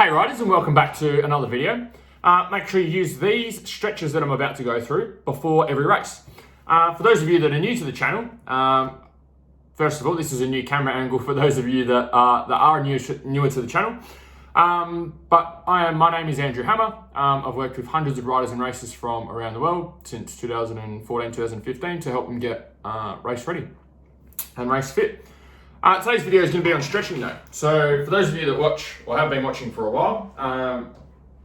Hey riders, and welcome back to another video. Make sure you use these stretches that I'm about to go through before every race. For those of you that are new to the channel, first of all, this is a new camera angle for those of you that are newer to the channel. My name is Andrew Hammer. I've worked with hundreds of riders and racers from around the world since 2014, 2015 to help them get race ready and race fit. Today's video is going to be on stretching though. So for those of you that watch or have been watching for a while,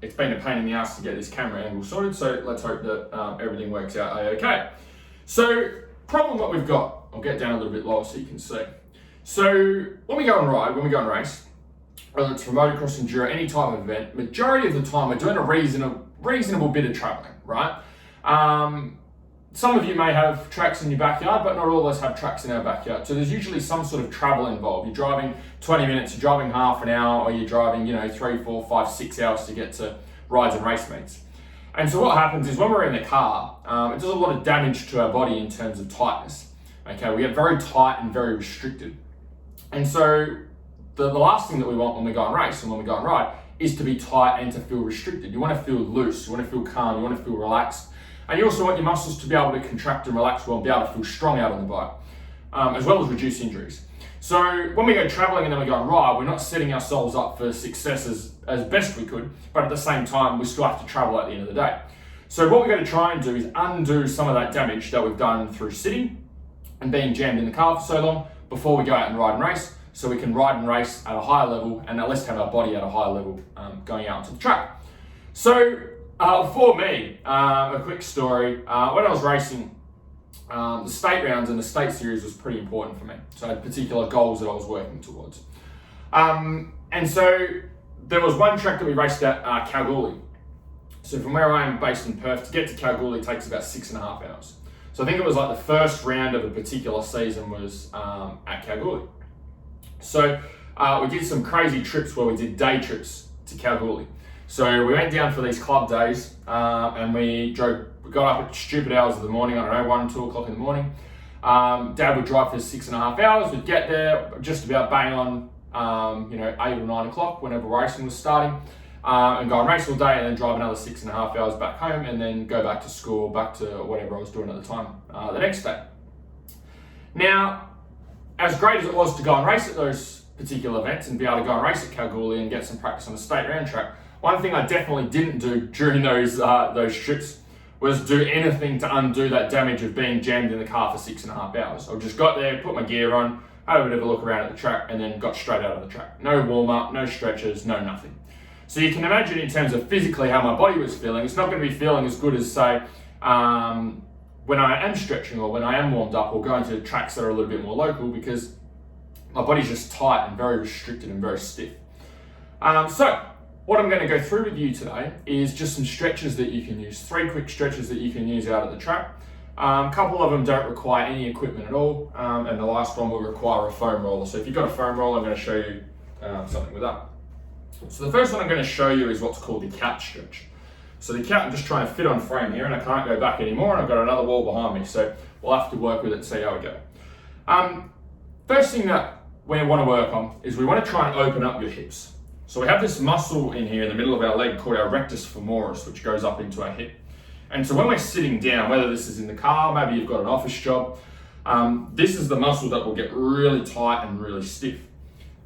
it's been a pain in the ass to get this camera angle sorted, so let's hope that everything works out okay. So problem what we've got, I'll get down a little bit lower so you can see. So when we go on ride, when we go on race, whether it's for motocross, enduro, any type of event, majority of the time we're doing a reasonable bit of traveling, right? Some of you may have tracks in your backyard, but not all of us have tracks in our backyard. So there's usually some sort of travel involved. You're driving 20 minutes, you're driving half an hour, or you're driving, 3, 4, 5, 6 hours to get to rides and race meets. And so what happens is when we're in the car, it does a lot of damage to our body in terms of tightness. Okay, we get very tight and very restricted. And so the last thing that we want when we go on race and when we go on ride is to be tight and to feel restricted. You want to feel loose, you want to feel calm, you want to feel relaxed. And you also want your muscles to be able to contract and relax well and be able to feel strong out on the bike, as well as reduce injuries. So when we go traveling and then we go on ride, we're not setting ourselves up for success as best we could, but at the same time, we still have to travel at the end of the day. So what we're going to try and do is undo some of that damage that we've done through sitting and being jammed in the car for so long before we go out and ride and race, so we can ride and race at a higher level and at least have our body at a higher level going out onto the track. So for me, a quick story, when I was racing, the state rounds and the state series was pretty important for me. So I had particular goals that I was working towards. And so there was one track that we raced at Kalgoorlie. So from where I am based in Perth, to get to Kalgoorlie takes about 6.5 hours. So I think it was like the first round of a particular season was at Kalgoorlie. So we did some crazy trips where we did day trips to Kalgoorlie. So we went down for these club days and we got up at stupid hours of the morning, I don't know, 1, 2 o'clock in the morning. Dad would drive for 6.5 hours, we'd get there just about bang on, 8 or 9 o'clock whenever racing was starting, and go on race all day and then drive another 6.5 hours back home and then go back to school, back to whatever I was doing at the time, the next day. Now, as great as it was to go and race at those particular events and be able to go and race at Kalgoorlie and get some practice on the state round track, one thing I definitely didn't do during those trips was do anything to undo that damage of being jammed in the car for 6.5 hours. I just got there, put my gear on, had a bit of a look around at the track, and then got straight out of the track. No warm-up, no stretches, no nothing. So you can imagine in terms of physically how my body was feeling, it's not going to be feeling as good as, say, when I am stretching or when I am warmed up or going to tracks that are a little bit more local, because my body's just tight and very restricted and very stiff. So what I'm going to go through with you today is just some stretches that you can use, 3 quick stretches that you can use out at the track. A couple of them don't require any equipment at all, and the last one will require a foam roller. So if you've got a foam roller, I'm going to show you something with that. So the first one I'm going to show you is what's called the couch stretch. So the couch, I'm just trying to fit on frame here and I can't go back anymore, and I've got another wall behind me, so we'll have to work with it and see how we go. First thing that we want to work on is we want to try and open up your hips. So we have this muscle in here in the middle of our leg called our rectus femoris, which goes up into our hip. And so when we're sitting down, whether this is in the car, maybe you've got an office job, this is the muscle that will get really tight and really stiff.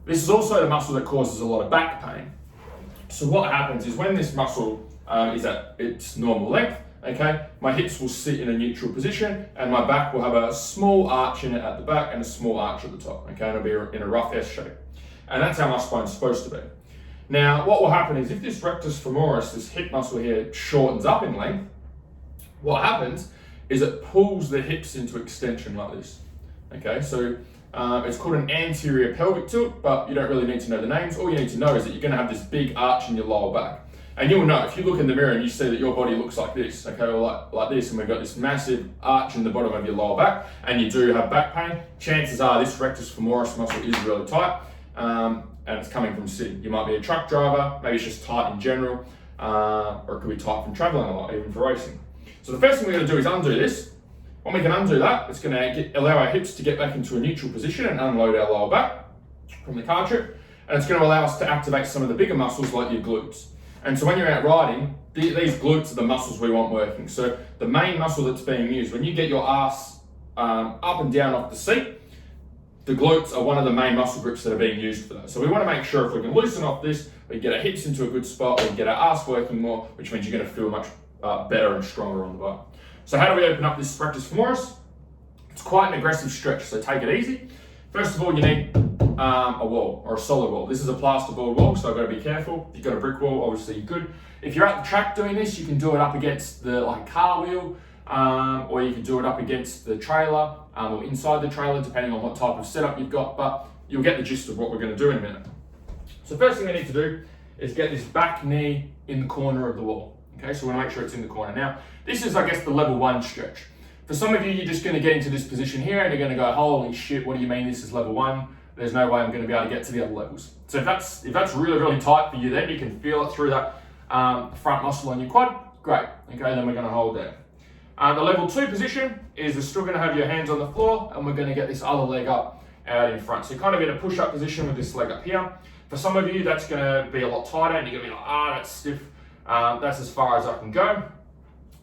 This is also the muscle that causes a lot of back pain. So what happens is when this muscle is at its normal length, okay, my hips will sit in a neutral position and my back will have a small arch in it at the back and a small arch at the top, okay, and it'll be in a rough S shape. And that's how my spine's supposed to be. Now, what will happen is if this rectus femoris, this hip muscle here, shortens up in length, what happens is it pulls the hips into extension like this. Okay, so it's called an anterior pelvic tilt, but you don't really need to know the names. All you need to know is that you're going to have this big arch in your lower back. And you'll know, if you look in the mirror and you see that your body looks like this, okay, or like this, and we've got this massive arch in the bottom of your lower back, and you do have back pain, chances are this rectus femoris muscle is really tight. And it's coming from sitting. You might be a truck driver, maybe it's just tight in general, or it could be tight from traveling a lot, even for racing. So the first thing we're going to do is undo this. When we can undo that, it's going to allow our hips to get back into a neutral position and unload our lower back from the car trip. and it's going to allow us to activate some of the bigger muscles like your glutes. And so when you're out riding, these glutes are the muscles we want working. So the main muscle that's being used, when you get your ass up and down off the seat, the glutes are one of the main muscle groups that are being used for that. So we want to make sure if we can loosen off this, we get our hips into a good spot, we can get our ass working more, which means you're going to feel much better and stronger on the bike. So how do we open up this rectus femoris? It's quite an aggressive stretch, so take it easy. First of all, you need a wall or a solid wall. This is a plasterboard wall, so I've got to be careful. If you've got a brick wall, obviously you're good. If you're at the track doing this, you can do it up against the car wheel, or you can do it up against the trailer, or inside the trailer, depending on what type of setup you've got, but you'll get the gist of what we're going to do in a minute. So first thing we need to do is get this back knee in the corner of the wall. Okay, so we want to make sure it's in the corner. Now, this is, I guess, the level 1 stretch. For some of you, you're just going to get into this position here and you're going to go, holy shit, what do you mean this is level 1? There's no way I'm going to be able to get to the other levels. So if that's really, really tight for you, then you can feel it through that front muscle on your quad. Great. Okay, then we're going to hold there. The level 2 position is you're still going to have your hands on the floor and we're going to get this other leg up out in front. So you're kind of in a push-up position with this leg up here. For some of you, that's going to be a lot tighter and you're going to be like, that's stiff. That's as far as I can go.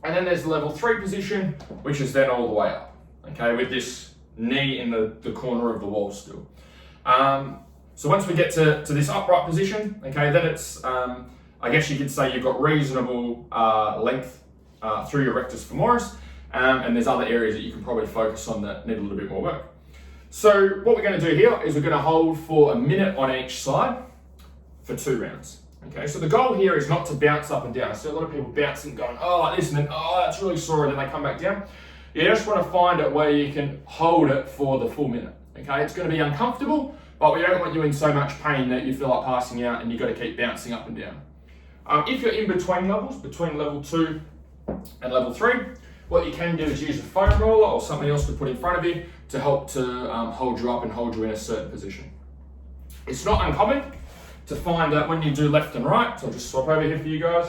And then there's the level 3 position, which is then all the way up, okay, with this knee in the corner of the wall still. So once we get to this upright position, okay, then it's, I guess you could say you've got reasonable length through your rectus femoris, and there's other areas that you can probably focus on that need a little bit more work. So what we're going to do here is we're going to hold for a minute on each side for 2 rounds. Okay, so the goal here is not to bounce up and down. I see a lot of people bouncing, going, oh, like this, and then, oh, that's really sore, and then they come back down. You just want to find it where you can hold it for the full minute. Okay, it's going to be uncomfortable, but we don't want you in so much pain that you feel like passing out and you've got to keep bouncing up and down. If you're in between levels, between level 2 and level 3, what you can do is use a foam roller or something else to put in front of you to help to hold you up and hold you in a certain position. It's not uncommon to find that when you do left and right, so I'll just swap over here for you guys,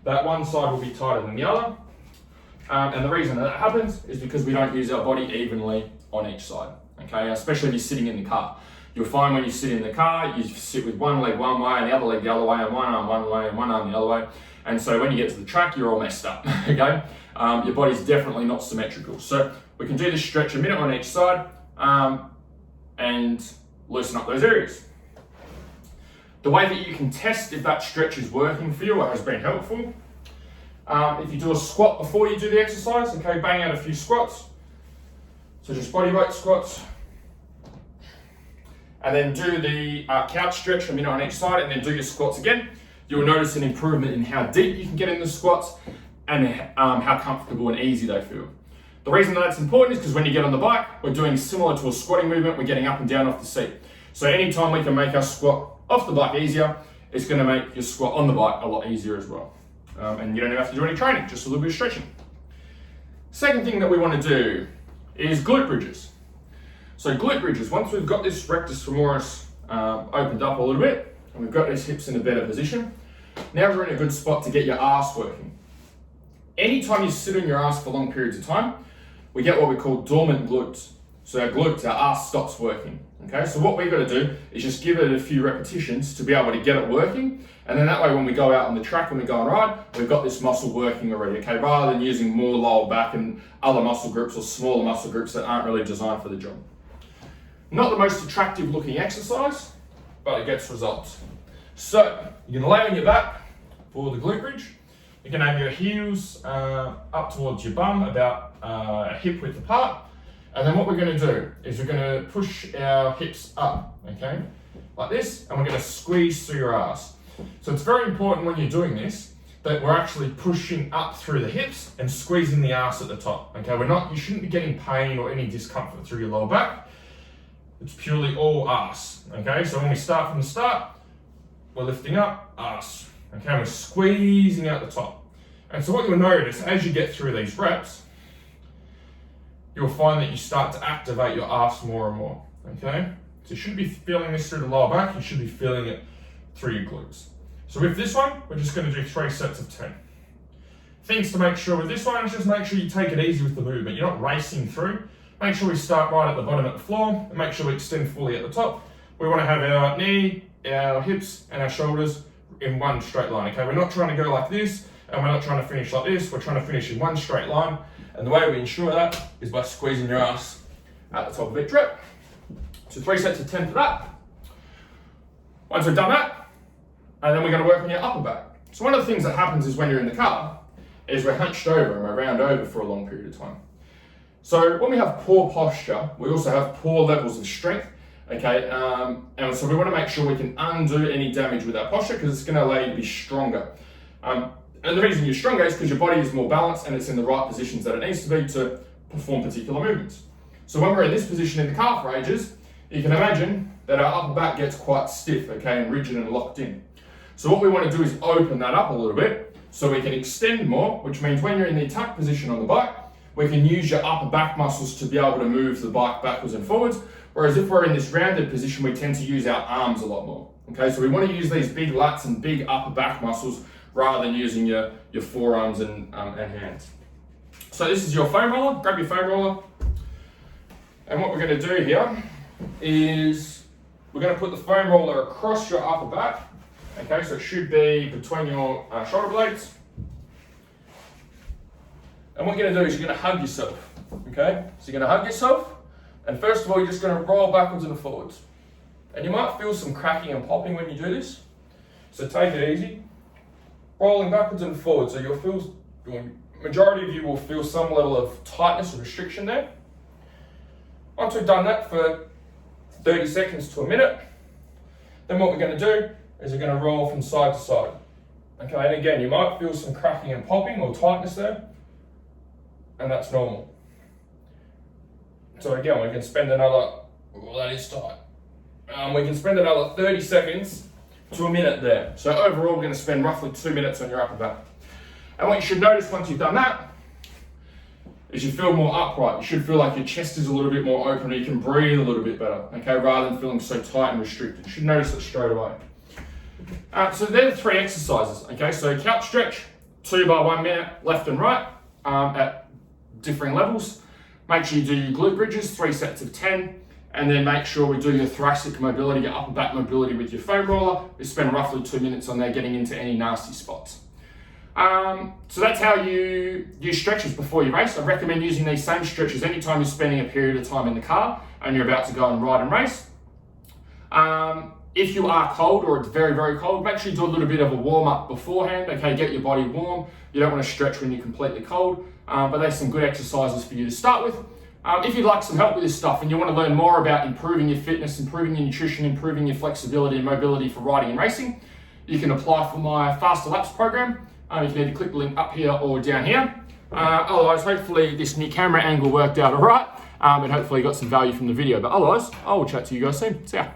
that one side will be tighter than the other. And the reason that happens is because we don't use our body evenly on each side, okay? Especially if you're sitting in the car. You'll find when you sit in the car, you sit with one leg one way and the other leg the other way, and one arm one way and one arm the other way. And so when you get to the track, you're all messed up, okay? Your body's definitely not symmetrical. So we can do this stretch a minute on each side and loosen up those areas. The way that you can test if that stretch is working for you or has been helpful, if you do a squat before you do the exercise, okay, bang out a few squats. So just body weight squats. And then do the couch stretch a minute on each side and then do your squats again. You'll notice an improvement in how deep you can get in the squats and how comfortable and easy they feel. The reason that's important is because when you get on the bike, we're doing similar to a squatting movement, we're getting up and down off the seat. So anytime we can make our squat off the bike easier, it's going to make your squat on the bike a lot easier as well. And you don't even have to do any training, just a little bit of stretching. Second thing that we want to do is glute bridges. So glute bridges, once we've got this rectus femoris opened up a little bit, and we've got these hips in a better position, now we're in a good spot to get your ass working. Anytime you sit on your ass for long periods of time, we get what we call dormant glutes. So our glutes, our ass stops working. Okay, so what we've got to do is just give it a few repetitions to be able to get it working. And then that way when we go out on the track and we go and ride, we've got this muscle working already, okay? Rather than using more lower back and other muscle groups or smaller muscle groups that aren't really designed for the job. Not the most attractive looking exercise, but it gets results. So you're gonna lay on your back for the glute bridge. You can have your heels up towards your bum, about a hip width apart. And then what we're going to do is we're going to push our hips up, okay, like this, and we're going to squeeze through your ass. So it's very important when you're doing this that we're actually pushing up through the hips and squeezing the ass at the top, okay? You shouldn't be getting pain or any discomfort through your lower back. It's purely all ass, okay? So when we start from the start, we're lifting up, ass, okay? We're squeezing out the top. And so what you'll notice as you get through these reps, you'll find that you start to activate your ass more and more, okay? So you shouldn't be feeling this through the lower back, you should be feeling it through your glutes. So with this one, we're just gonna do 3 sets of 10. Things to make sure with this one is just make sure you take it easy with the movement. You're not racing through. Make sure we start right at the bottom of the floor and make sure we extend fully at the top. We wanna have our knee our hips and our shoulders in one straight line, okay? We're not trying to go like this, and we're not trying to finish like this. We're trying to finish in one straight line. And the way we ensure that is by squeezing your ass at the top of each rep. So 3 sets of 10 for that. Once we've done that, and then we're going to work on your upper back. So one of the things that happens is when you're in the car, is we're hunched over and we're round over for a long period of time. So when we have poor posture, we also have poor levels of strength, okay? And so we want to make sure we can undo any damage with our posture because it's going to allow you to be stronger. And the reason you're stronger is because your body is more balanced and it's in the right positions that it needs to be to perform particular movements. So when we're in this position in the car for ages, you can imagine that our upper back gets quite stiff, okay, and rigid and locked in. So what we want to do is open that up a little bit so we can extend more, which means when you're in the attack position on the bike, we can use your upper back muscles to be able to move the bike backwards and forwards. Whereas if we're in this rounded position, we tend to use our arms a lot more. Okay, so we want to use these big lats and big upper back muscles rather than using your forearms and hands. So this is your foam roller. Grab your foam roller. And what we're going to do here is we're going to put the foam roller across your upper back. Okay, so it should be between your shoulder blades. And what you're going to do is you're going to hug yourself. Okay, so you're going to hug yourself. And first of all, you're just going to roll backwards and forwards. And you might feel some cracking and popping when you do this. So take it easy. Rolling backwards and forwards. So you'll feel, majority of you will feel some level of tightness or restriction there. Once we've done that for 30 seconds to a minute, then what we're going to do is we're going to roll from side to side. Okay, and again, you might feel some cracking and popping or tightness there, and that's normal. So again, we can spend another, well, that is tight. We can spend another 30 seconds to a minute there. So overall, we're going to spend roughly 2 minutes on your upper back. And what you should notice once you've done that is you feel more upright. You should feel like your chest is a little bit more open, and you can breathe a little bit better, okay, rather than feeling so tight and restricted. You should notice it straight away. So they're the 3 exercises, okay? So couch stretch, 2 by 1 minute, left and right, at differing levels. Make sure you do your glute bridges, 3 sets of 10, and then make sure we do your thoracic mobility, your upper back mobility with your foam roller. We spend roughly 2 minutes on there getting into any nasty spots. So that's how you use stretches before you race. I recommend using these same stretches anytime you're spending a period of time in the car and you're about to go and ride and race. If you are cold or it's very, very cold, make sure you do a little bit of a warm up beforehand, okay, get your body warm. You don't want to stretch when you're completely cold, but there's some good exercises for you to start with. If you'd like some help with this stuff and you want to learn more about improving your fitness, improving your nutrition, improving your flexibility and mobility for riding and racing, you can apply for my Faster Laps program. You can either click the link up here or down here. Otherwise, hopefully this new camera angle worked out all right, and hopefully you got some value from the video. But otherwise, I will chat to you guys soon. See ya.